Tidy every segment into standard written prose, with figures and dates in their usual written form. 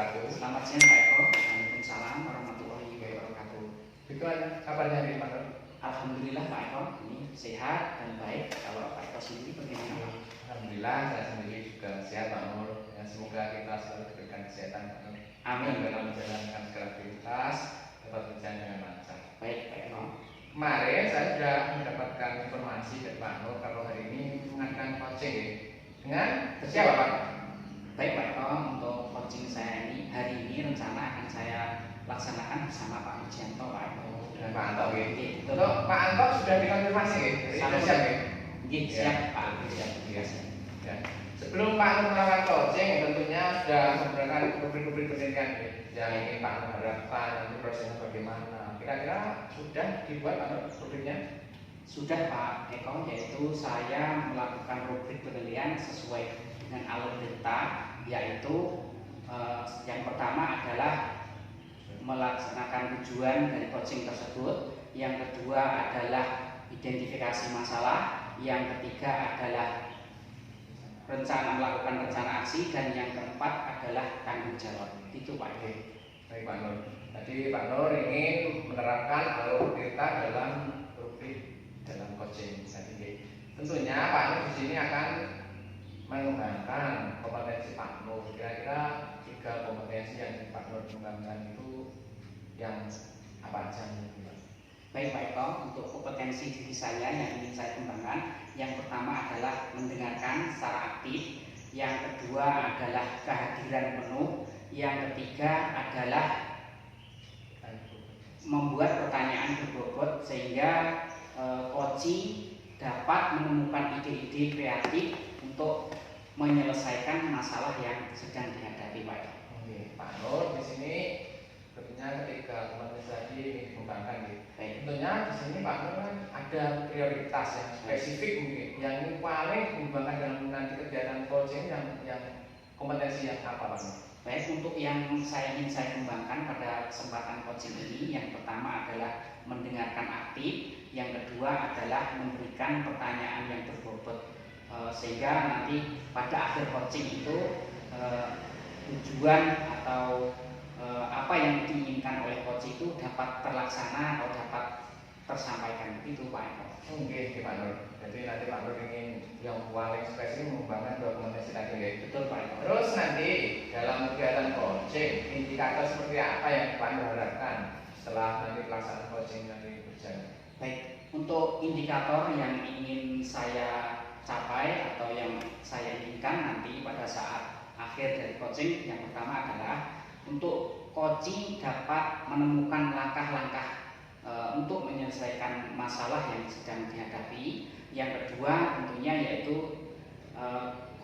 wabarakatuh. Selamat siang Pak Eko. Waalaikumsalam warahmatullahi wabarakatuh. Bagaimana kabarnya nih Pak Nur? Alhamdulillah Pak Eko, ini sehat dan baik. Kalau Pak Eko sendiri bagaimana Pak? Alhamdulillah saya sendiri juga sehat Pak Nur. Ya, semoga kita selalu diberikan kesehatan Pak Nur. Amin. Dalam menjalankan segala aktivitas dapat berjalan dengan lancar. Baik Pak Eko. Kemarin saya sudah mendapatkan informasi dari Pak Nur kalau hari ini mengadakan coaching dengan siapa Pak? Baik Pak Eko, untuk coaching saya ini hari ini rencana akan saya laksanakan bersama Pak Mujianto Pak Eko. Dan Pak Anto ya. Betul. Untuk Pak Anto sudah dikonfirmasi ya? Sudah siap ya? Siap Pak. Siap. Ya. Sebelum Pak Nur melakukan coaching, tentunya sudah menggunakan rubrik-rubrik pendidikan yang ingin Pak Nur harapkan, nanti prosesnya bagaimana. Kira-kira sudah dibuat Pak Nur rubriknya? Sudah Pak Eko, yaitu saya melakukan rubrik penilaian sesuai dengan alur delta, yaitu yang pertama adalah melaksanakan tujuan dari coaching tersebut, yang kedua adalah identifikasi masalah, yang ketiga adalah melakukan rencana aksi, dan yang keempat adalah tanggung jawab. Itu Pak Eko. Baik Pak Nur. Tadi Pak Nur ingin menerapkan alur delta dalam rubrik dalam coaching. Jadi tentunya Pak Nur di sini akan mengembangkan kompetensi Pak Nur. Kira-kira 3 kompetensi yang Pak Nur kembangkan itu yang apa aja? Baik Pak Eko, untuk kompetensi diri saya yang ingin saya kembangkan, yang pertama adalah mendengarkan secara aktif, yang kedua adalah kehadiran penuh, yang ketiga adalah membuat pertanyaan berbobot sehingga coaching dapat menemukan ide-ide kreatif untuk menyelesaikan masalah yang sedang dihadapi Pak Eko. Oke, Pak Nur di sini tentunya ketika kompetensi tadi ingin dikembangkan gitu. Tentunya di sini Pak Nur kan ada prioritas yang spesifik mungkin yang ini paling dikembangkan dalam nanti kegiatan coaching yang kompetensi yang apa Pak Nur? Baik, untuk yang ingin saya kembangkan pada kesempatan coaching ini, yang pertama adalah mendengarkan aktif, yang kedua adalah memberikan pertanyaan yang berbobot, sehingga nanti pada akhir coaching itu tujuan atau apa yang diinginkan oleh coach itu dapat terlaksana atau dapat tersampaikan. Itu Pak Eko. Oke, Pak Nur. Jadi nanti Pak Nur ingin yang paling spesifik mengembangkan kompetensi tadi ya. Betul Pak Eko. Terus nanti dalam kegiatan coaching indikator seperti apa yang Pak Nur harapkan setelah nanti pelaksanaan coaching nanti berjalan? Baik, untuk indikator yang ingin saya capai atau yang saya inginkan nanti pada saat akhir dari coaching, yang pertama adalah untuk coaching dapat menemukan langkah-langkah untuk menyelesaikan masalah yang sedang dihadapi. Yang kedua tentunya yaitu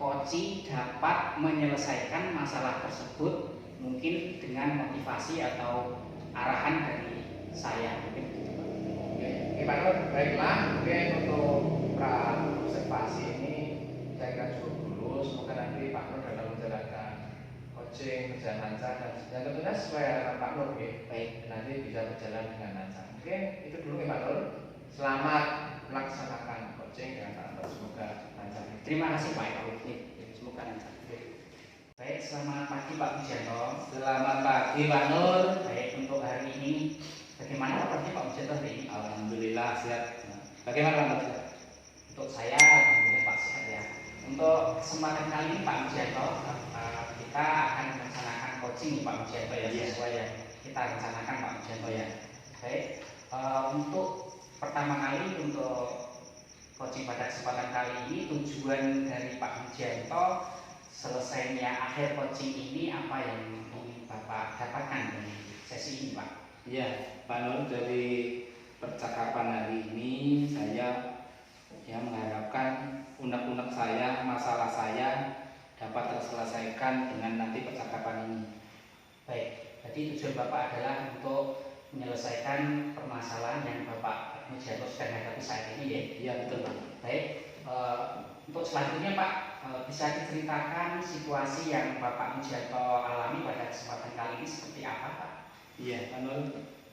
coaching dapat menyelesaikan masalah tersebut mungkin dengan motivasi atau arahan dari saya. Mungkin begitu Pak. Oke Pak Nur, baiklah. Mungkin untuk observasi ini saya kira cukup dulu. Semoga nanti Pak Nur dalam menjalankan coaching berjalan lancar dan tentunya sesuai harapan Pak Nur ya. Baik, nanti bisa berjalan dengan lancar. Oke, itu dulu ya Pak Nur. Selamat melaksanakan coaching dengan Pak Nur. Semoga lancar. Terima kasih Pak Eko. Semoga lancar. Baik, selamat pagi Pak Mujianto. Selamat pagi Pak Nur. Baik, untuk hari ini bagaimana kabarnya Pak Mujianto hari ini? Alhamdulillah sehat. Bagaimana Pak Nur? Untuk saya alhamdulillah Pak sehat ya. Untuk kesempatan kali ini Pak Mujianto, kita akan melaksanakan coaching Pak Mujianto ya, sesuai yang kita rencanakan Pak Mujianto ya. Baik, untuk pertama kali untuk coaching pada kesempatan kali ini, tujuan dari Pak Mujianto selesainya akhir coaching ini apa yang ingin Bapak dapatkan dari sesi ini Pak? Iya Pak Nur, dari percakapan hari ini saya mengharapkan unek-unek saya, masalah saya dapat terselesaikan dengan nanti percakapan ini. Baik, jadi tujuan Bapak adalah untuk menyelesaikan permasalahan yang Bapak Mujianto sedang hadapi saat ini ya? Iya betul Pak. Baik, untuk selanjutnya Pak, bisa diceritakan situasi yang Bapak Mujianto alami pada kesempatan kali ini seperti apa Pak? Iya Pak Nur,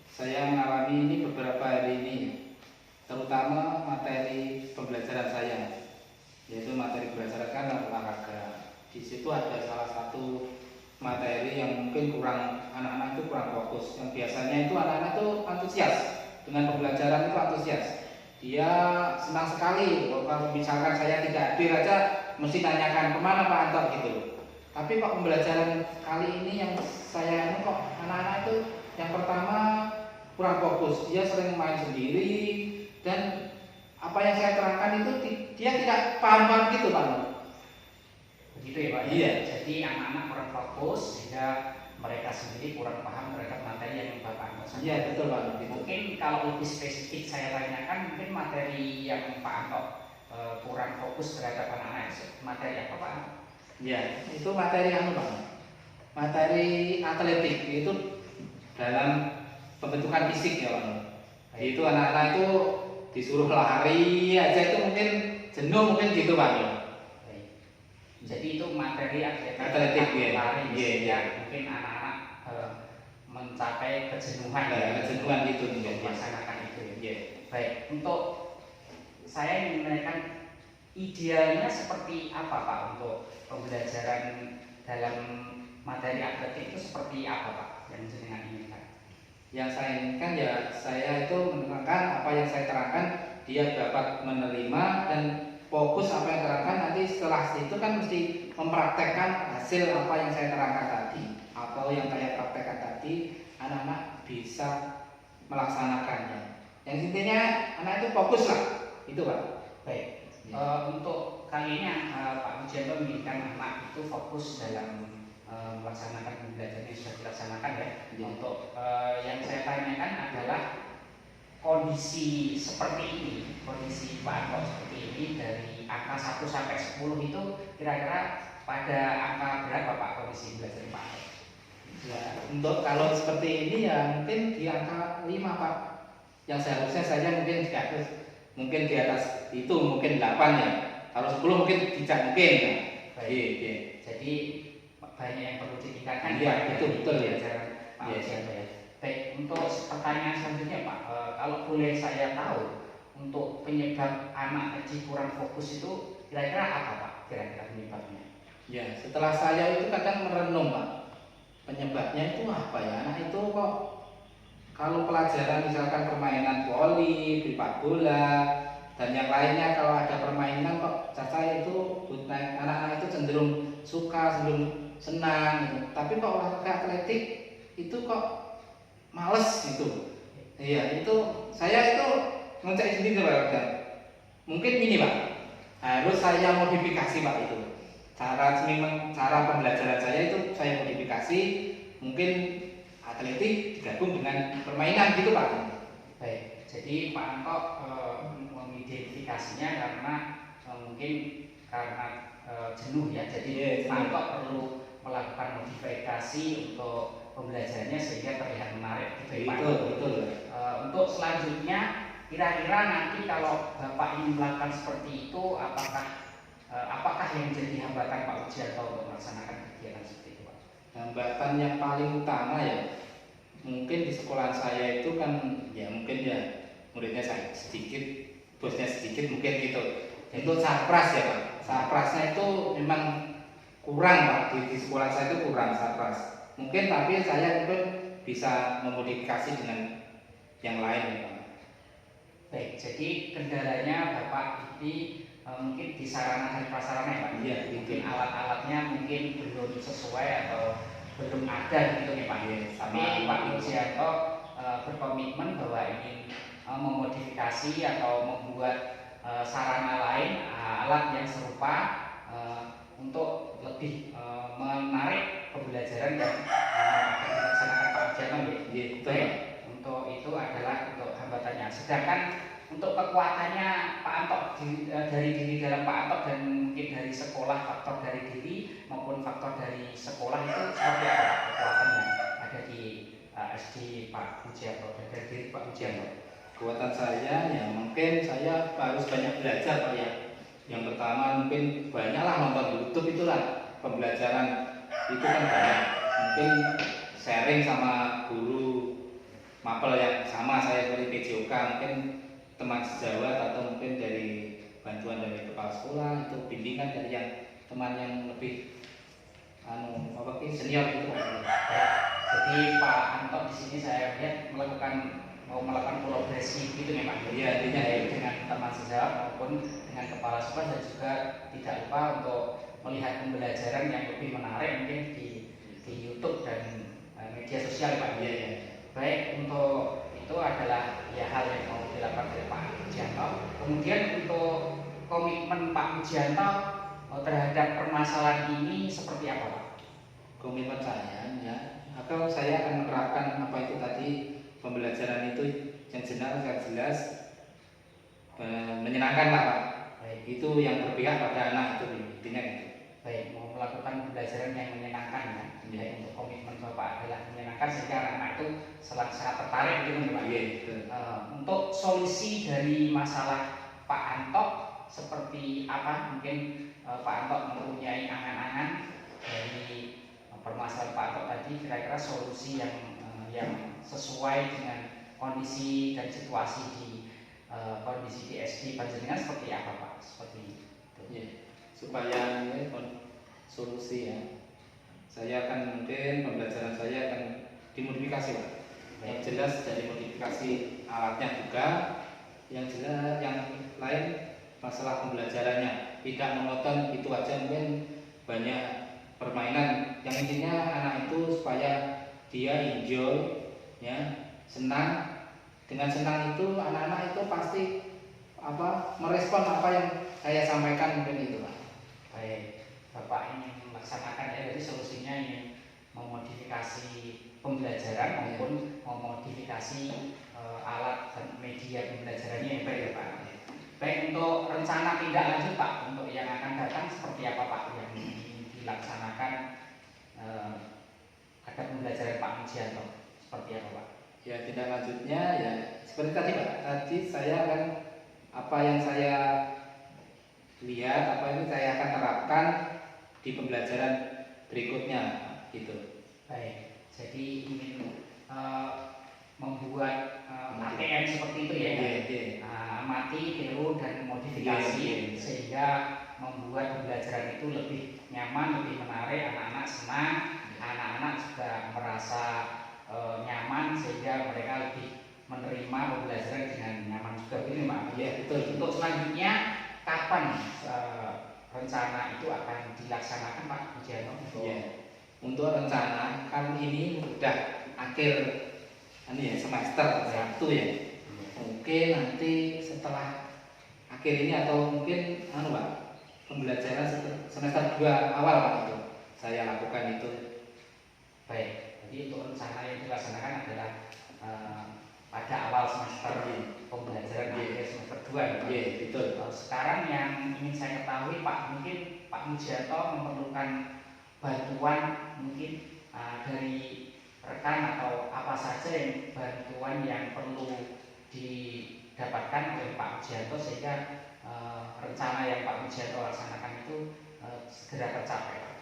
saya mengalami ini beberapa hari ini, terutama materi pembelajaran saya, yaitu materi berdasarkan olahraga. Di situ ada salah satu materi yang mungkin kurang, anak-anak itu kurang fokus. Yang biasanya itu anak-anak itu antusias dengan pembelajaran, itu antusias. Dia senang sekali kalau misalkan saya tidak hadir aja mesti tanyakan kemana Pak Anto gitu. Tapi kok pembelajaran kali ini yang saya kok anak-anak itu yang pertama kurang fokus, dia sering main sendiri dan apa yang saya terangkan itu dia tidak paham gitu Pak. Begitu ya Pak? Iya. Jadi anak-anak kurang fokus sehingga mereka sendiri kurang paham terhadap materi yang Bapak Anto. Iya betul Pak. Gitu. Mungkin kalau lebih spesifik saya tanyakan, mungkin materi yang Pak Anto kurang fokus terhadap anak-anak, materi apa Pak? Ya, itu materi Pak. Materi atletik itu dalam pembentukan fisik ya Pak. Itu anak-anak itu disuruh lari aja itu mungkin jenuh mungkin gitu Pak. Jadi itu materi atletik ya. Lari Iya. Mungkin anak-anak mencapai kejenuhan kejenuhan itu untuk melaksanakan itu. Ya. Baik, untuk saya ingin menanyakan idealnya seperti apa Pak untuk pembelajaran dalam materi atletik itu seperti apa Pak yang jenengan inginkan? Yang saya inginkan ya saya itu menerangkan apa yang saya terangkan, dia dapat menerima dan fokus apa yang terangkan. Nanti setelah itu kan mesti mempraktekkan hasil apa yang saya terangkan tadi atau yang saya praktekkan tadi, anak-anak bisa melaksanakannya. Yang intinya anak itu fokus lah, itu Pak. Baik. Untuk kali ini Pak Mujianto menginginkan anak itu fokus dalam melaksanakan pembelajaran yang sudah dilaksanakan ya. Untuk yang saya tanyakan adalah kondisi seperti ini, kondisi Pak Anto seperti ini dari angka 1 sampai 10 itu kira-kira pada angka berapa Pak kondisi belajar Pak Anto? Ya, untuk kalau seperti ini ya mungkin di angka 5 Pak. Yang seharusnya saya mungkin di atas itu mungkin 8 ya. Kalau 10 mungkin tidak mungkin. Ya. Baik. Jadi banyak yang perlu ditingkatkan. Iya, betul ya. Pak Mujianto ya. Baik, untuk pertanyaan selanjutnya Pak, kalau boleh saya tahu untuk penyebab anak kecil kurang fokus itu kira-kira apa Pak? Kira-kira penyebabnya? Ya, setelah saya itu kadang merenung Pak. Penyebabnya itu apa ya? Anak itu kok kalau pelajaran misalkan permainan voli, sepak bola dan yang lainnya, kalau ada permainan kok saya itu anak-anak itu cenderung suka, cenderung senang gitu. Tapi kok olahraga atletik itu kok males gitu. Iya, itu saya itu ngecek sendiri Pak. Mungkin ini Pak, harus saya modifikasi Pak itu. Cara pembelajaran saya itu saya modifikasi, mungkin atletik digabung dengan permainan gitu Pak. Baik, jadi Pak Anto mengidentifikasinya karena mungkin karena jenuh ya. Jadi Pak Anto perlu melakukan modifikasi untuk pembelajarannya sehingga terlihat menarik. Betul. Untuk selanjutnya, kira-kira nanti kalau Bapak ingin melakukan seperti itu, apakah yang menjadi hambatan Pak Mujianto untuk melaksanakan kegiatan seperti itu Pak? Hambatan yang paling utama ya, mungkin di sekolah saya itu kan ya mungkin ya muridnya saya sedikit, bosnya sedikit mungkin gitu. Itu sarpras ya Pak. Sarprasnya itu memang kurang Pak, di sekolah saya itu kurang sarpras. Mungkin tapi saya mungkin bisa memodifikasi dengan yang lain ya Pak. Baik, jadi kendalanya Bapak ini mungkin di sarana dan prasarana ya Pak. Iya, mungkin alat-alatnya mungkin belum sesuai atau belum ada gitu ya Pak. Iya, Tapi Pak Mujianto berkomitmen bahwa ingin memodifikasi atau membuat sarana lain, alat yang serupa untuk lebih menarik pembelajaran yang akan dilaksanakan Pak Mujianto ya. Baik, untuk itu adalah untuk hambatannya. Sedangkan untuk kekuatannya Pak Anto dari diri dalam Pak Anto dan mungkin dari sekolah, faktor dari diri maupun faktor dari sekolah itu seperti apa kekuatan yang ada di SD Pak Mujianto dan dari diri Pak Mujianto? Kekuatan saya ya mungkin saya harus banyak belajar Pak ya. Yang pertama mungkin banyaklah nonton YouTube, itulah pembelajaran itu kan banyak. Mungkin sharing sama guru mapel yang sama saya seperti PJOK, mungkin teman sejawat atau mungkin dari bantuan dari kepala sekolah, itu bimbingan dari yang teman yang lebih senior gitu. Jadi Pak Anto di sini saya lihat mau melakukan kolaborasi gitu nih Pak. Iya, intinya dengan teman sejawat maupun dengan kepala sekolah, dan juga tidak lupa untuk melihat pembelajaran yang lebih menarik mungkin di YouTube dan media sosial Pak. Iya, iya. Baik, untuk itu adalah ya hal yang mau dilakukan oleh Pak Pujianto. Kemudian untuk komitmen Pak Pujianto terhadap permasalahan ini seperti apa Pak? Komitmen saya ya, kalau saya akan menerapkan apa itu tadi, pembelajaran itu yang jelas menyenangkan lah Pak. Baik. Itu yang berpihak pada anak itu intinya gitu. Baik, mau melakukan pembelajaran yang menyenangkan ya. Baik, untuk komitmen Bapak adalah menyenangkan sehingga anak itu sangat tertarik gitu Pak. Iya, betul. Untuk solusi dari masalah Pak Anto seperti apa? Mungkin Pak Anto mempunyai angan-angan dari permasalahan Pak Anto tadi, kira-kira solusi yang sesuai dengan kondisi dan situasi di kondisi di SD Panjenengan seperti apa Pak? Seperti itu. Yeah. Supaya ini solusi ya, saya akan mungkin pembelajaran saya akan dimodifikasi Pak. Yang jelas dari modifikasi alatnya juga, yang jelas yang lain masalah pembelajarannya tidak monoton itu aja, mungkin banyak permainan yang intinya anak itu supaya dia enjoy ya, senang. Dengan senang itu anak-anak itu pasti merespon apa yang saya sampaikan mungkin itu Pak. Baik, Bapak ingin melaksanakan ya, jadi solusinya ingin memodifikasi pembelajaran maupun memodifikasi alat dan media pembelajarannya yang baik ya Pak. Baik, untuk rencana tindak lanjut Pak untuk yang akan datang seperti apa Pak yang ingin dilaksanakan agar pembelajaran Pak Mujianto seperti apa Pak? Ya, tindak lanjutnya ya seperti tadi Pak. Tadi saya akan apa yang saya lihat, apa ini saya akan terapkan di pembelajaran berikutnya gitu. Baik, jadi ingin membuat ATM seperti itu ya. Amati, tiru dan modifikasi sehingga membuat pembelajaran itu lebih nyaman, lebih menarik, anak-anak senang, anak-anak juga merasa nyaman sehingga mereka lebih menerima pembelajaran dengan nyaman juga ini Pak. Ya, betul. Untuk selanjutnya kapan rencana itu akan dilaksanakan Pak Pujianto? Ya. Untuk rencana kan ini sudah akhir semester 1 ya. Mungkin nanti setelah akhir ini atau mungkin Pak, pembelajaran semester 2 awal Pak itu saya lakukan itu. Baik. Jadi untuk rencana yang dilaksanakan adalah pada awal semester pembelajaran akhir semester 2 Iya, betul. Sekarang yang ingin saya ketahui Pak, mungkin Pak Mujianto memerlukan bantuan mungkin dari rekan atau apa saja yang bantuan yang perlu didapatkan oleh Pak Mujianto sehingga rencana yang Pak Mujianto laksanakan itu segera tercapai Pak.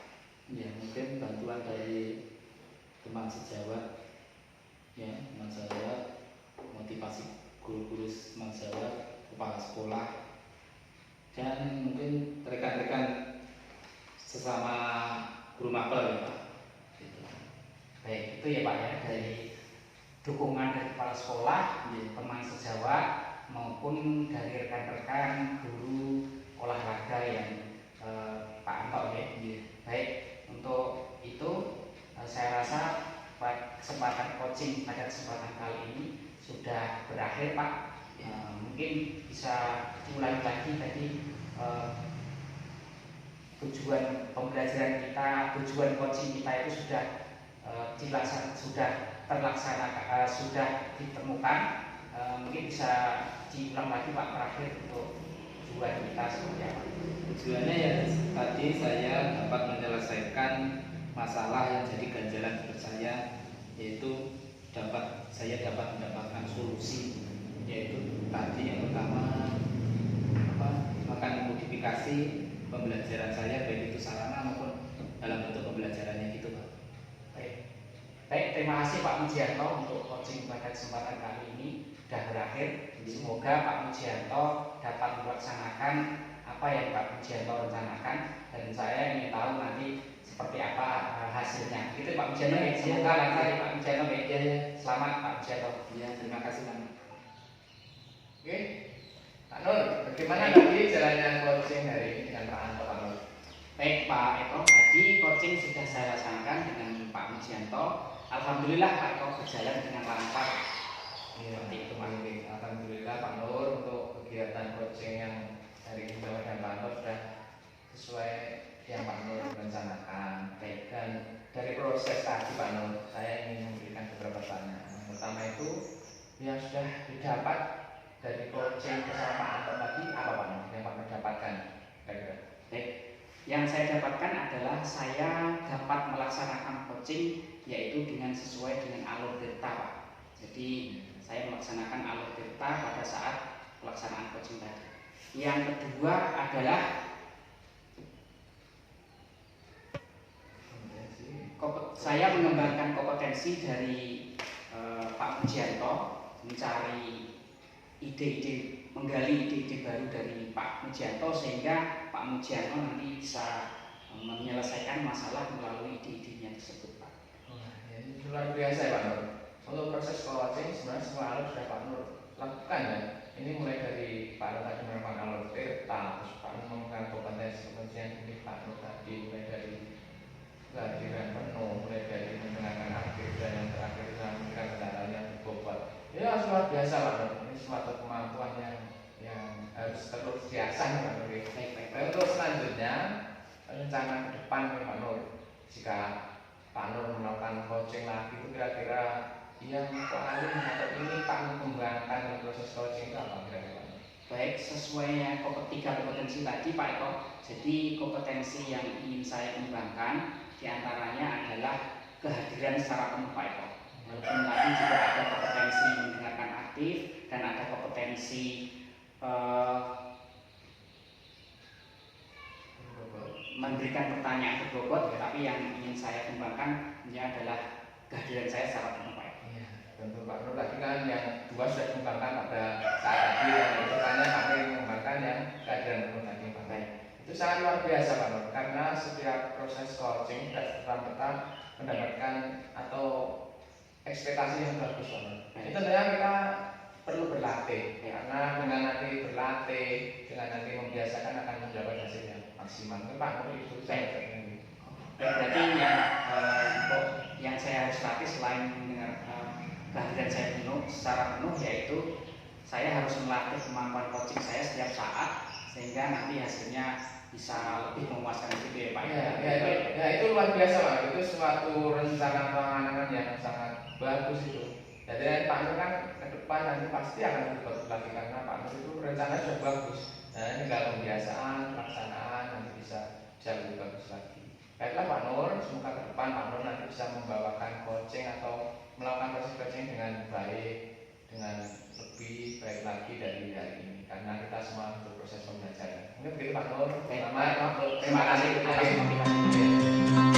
Ya, mungkin bantuan dari teman sejawat ya, teman sejawat, motivasi guru-guru teman sejawat, kepala sekolah, dan mungkin rekan-rekan sesama guru mapel ya Pak. Gitu. Baik, itu ya Pak ya, dari dukungan dari kepala sekolah, teman sejawat maupun dari rekan-rekan guru olahraga yang Pak Anto ya. Baik, untuk itu saya rasa kesempatan coaching pada kesempatan kali ini sudah berakhir Pak. Mungkin bisa diulangi lagi tadi tujuan pembelajaran kita, tujuan coaching kita itu sudah terlaksana, sudah ditemukan. Mungkin bisa diulang lagi Pak terakhir untuk tujuan kita seperti apa? Tujuannya ya tadi saya dapat menyelesaikan masalah yang jadi ganjalan buat saya, yaitu saya dapat mendapatkan solusi, yaitu tadi yang pertama akan modifikasi pembelajaran saya baik itu sarana maupun dalam bentuk pembelajarannya gitu Pak. Baik, terima kasih Pak Mujianto untuk coaching pada kesempatan kali ini sudah berakhir. Semoga Pak Mujianto dapat melaksanakan apa yang Pak Mujianto rencanakan, dan saya ingin tahu nanti seperti apa hasilnya. Itu Pak Mujianto, semoga lancar Pak Mujianto. Selamat Pak Mujianto. Ya, terima kasih Pak. Oke, Pak Nur, bagaimana tadi jalannya coaching hari ini dengan Pak Anto, Pak Nur? Baik Pak Eko, tadi coaching sudah saya laksanakan dengan Pak Mujianto. Alhamdulillah Pak Eko berjalan dengan lancar. Iya, Seperti itu Pak. Alhamdulillah Pak Nur untuk kegiatan coaching yang hari ini dengan Pak Nur sudah sesuai yang Pak Nur rencanakan. Baik, dan dari proses tadi Pak Nur, saya ingin memberikan beberapa pertanyaan. Pertama itu yang sudah didapat dari coaching bersama Pak Anto tadi apa Pak Nur yang Pak Nur dapatkan? Baik, yang saya dapatkan adalah saya dapat melaksanakan coaching yaitu dengan sesuai dengan alur delta Pak. Jadi saya melaksanakan alur delta pada saat pelaksanaan coaching tadi. Yang kedua adalah saya mengembangkan kompetensi dari Pak Mujianto, mencari ide-ide, menggali ide-ide baru dari Pak Mujianto sehingga Pak Mujianto nanti bisa menyelesaikan masalah melalui ide-idenya tersebut Pak. Ya, ini luar biasa ya Pak Nur. Untuk proses coaching sebenarnya semua alur sudah Pak Nur lakukan ya. Ini mulai dari Pak Nur tadi memang alur delta, terus Pak Nur menggunakan kompetensi yang dimiliki Pak Nur tadi, mulai dari kehadiran penuh, mulai dari menggunakan aktif dan yang terakhir adalah menggunakan kendaraan yang berbobot. Ya luar biasa Pak Nur. Ini suatu kemampuan yang harus terus diasah Pak Nur. Baik. Untuk selanjutnya rencana ke depan Pak Nur, jika Pak Nur melakukan coaching lagi itu kira-kira yang paling atau ini Pak Nur kembangkan dalam proses coaching itu apa kira-kira? Baik, sesuai yang tiga kompetensi tadi Pak Eko. Jadi kompetensi yang ingin saya kembangkan diantaranya adalah kehadiran secara penuh Pak Eko. Walaupun tadi juga ada kompetensi mendengarkan aktif dan ada kompetensi memberikan pertanyaan berbobot, tapi yang ingin saya kembangkan ini adalah kehadiran saya secara penuh Pak Eko. Iya, tentu Pak Nur tadi kan yang dua sudah dikembangkan pada saat tadi dan itu tanya Pak Nur yang mengembangkan yang kehadiran penuh tadi Pak. Baik. Itu sangat luar biasa Pak Nur karena setiap proses coaching dan serta-merta mendapatkan atau ekspektasi yang bagus Pak Nur. Itu tentunya kita perlu berlatih karena dengan nanti berlatih, dengan nanti membiasakan akan mendapat hasil yang maksimal. Itu Pak Nur itu saya berarti yang saya harus latih selain mendengar kehadiran saya penuh secara penuh yaitu saya harus melatih kemampuan coaching saya setiap saat sehingga nanti hasilnya bisa lebih memuaskan gitu ya Pak. Ya, itu luar biasa Pak. Itu suatu rencana penanganan yang sangat bagus itu. Jadi Pak Nur kan ke depan nanti pasti akan lebih lagi karena Pak Nur itu rencana sudah bagus. Nah, ini kalau pembiasaan, pelaksanaan nanti bisa lebih bagus lagi. Baiklah Pak Nur, semoga ke depan Pak Nur nanti bisa membawakan coaching atau melakukan proses coaching dengan baik, dengan lebih baik lagi dari hari ini karena kita semua berproses pembelajaran. Mungkin begitu Pak Nur. Terima kasih. Terima kasih.